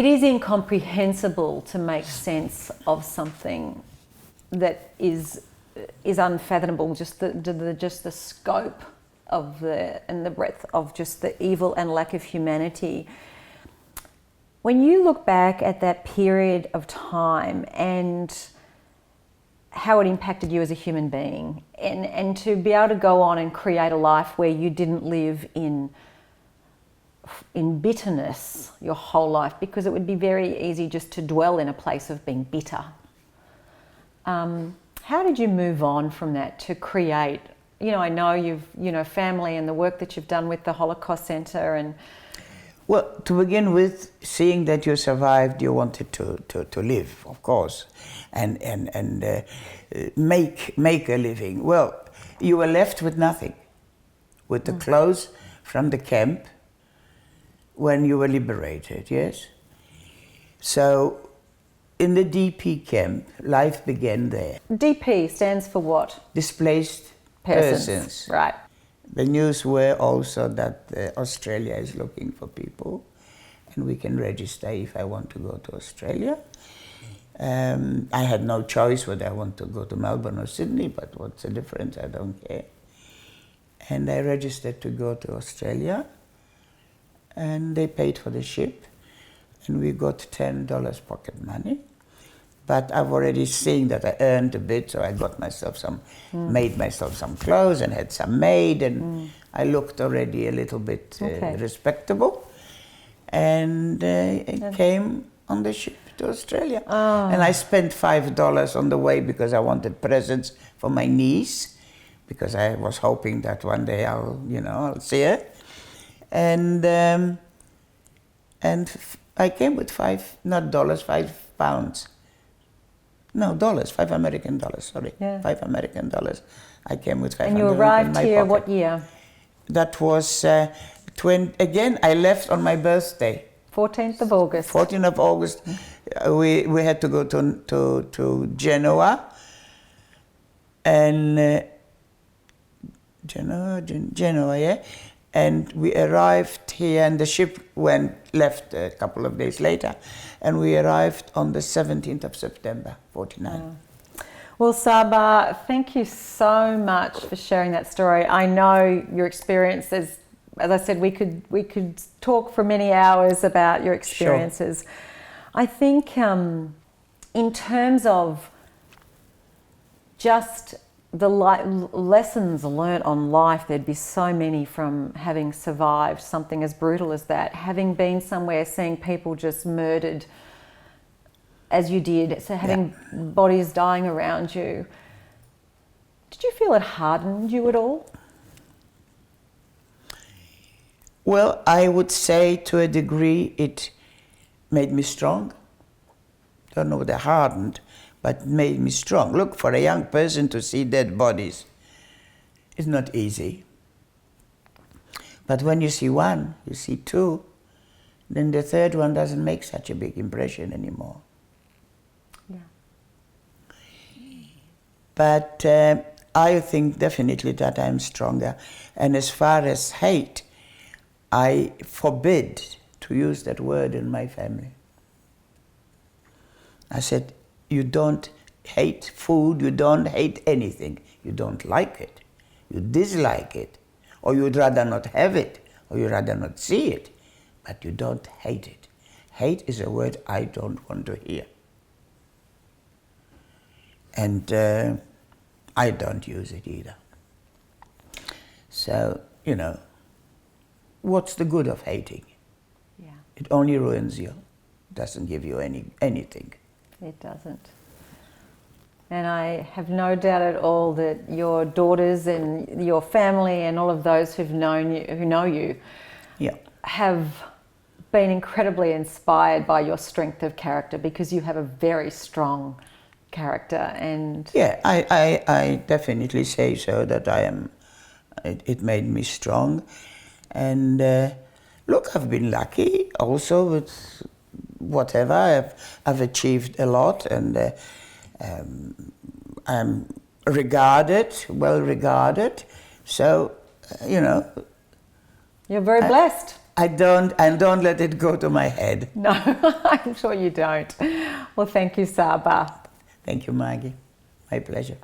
it is incomprehensible to make sense of something that is unfathomable. Just the scope of and the breadth of just the evil and lack of humanity. When you look back at that period of time and how it impacted you as a human being, and to be able to go on and create a life where you didn't live in bitterness your whole life, because it would be very easy just to dwell in a place of being bitter. How did you move on from that to create, I know you've, family and the work that you've done with the Holocaust Centre and... Well, to begin with, seeing that you survived, you wanted to live, of course, and make a living. Well, you were left with nothing, with the clothes from the camp when you were liberated, yes? So, in the DP camp, life began there. DP stands for what? Displaced persons. Right. The news were also that Australia is looking for people, and we can register if I want to go to Australia. I had no choice whether I want to go to Melbourne or Sydney, but what's the difference? I don't care. And I registered to go to Australia, and they paid for the ship, and we got $10 pocket money. But I've already seen that I earned a bit, so I got myself made myself some clothes and had some made, and I looked already a little bit respectable. And I came on the ship to Australia. Oh. And I spent $5 on the way because I wanted presents for my niece, because I was hoping that one day I'll see her. And I came with $5 pounds. No, dollars, $5 American, sorry. Yeah. $5 American. I came with $500 And you arrived in my here pocket. what year? That was, again, I left on my birthday. 14th of August. 14th of August. We had to go to Genoa. And Genoa, yeah. And we arrived here, and the ship left a couple of days later, and we arrived on the 17th of September, 49. Well, Saba, thank you so much for sharing that story. I know your experiences. As I said, we could talk for many hours about your experiences. Sure. I think in terms of just the lessons learnt on life, there'd be so many from having survived something as brutal as that, having been somewhere, seeing people just murdered as you did, so having bodies dying around you. Did you feel it hardened you at all? Well, I would say to a degree it made me strong. Don't know whether hardened, but made me strong. Look, for a young person to see dead bodies is not easy. But when you see one, you see two, then the third one doesn't make such a big impression anymore. Yeah. But I think definitely that I'm stronger. And as far as hate, I forbid to use that word in my family. I said, you don't hate food, you don't hate anything. You don't like it, you dislike it, or you'd rather not have it, or you'd rather not see it, but you don't hate it. Hate is a word I don't want to hear. And I don't use it either. So, what's the good of hating? Yeah. It only ruins you, doesn't give you anything. It doesn't. And I have no doubt at all that your daughters and your family and all of those who know you, have been incredibly inspired by your strength of character, because you have a very strong character. And yeah, I definitely say so, that I am. It made me strong, and look, I've been lucky also with whatever. I've achieved a lot, and I'm well regarded. So, you're very blessed. don't let it go to my head. No, I'm sure you don't. Well, thank you, Saba. Thank you, Margie. My pleasure.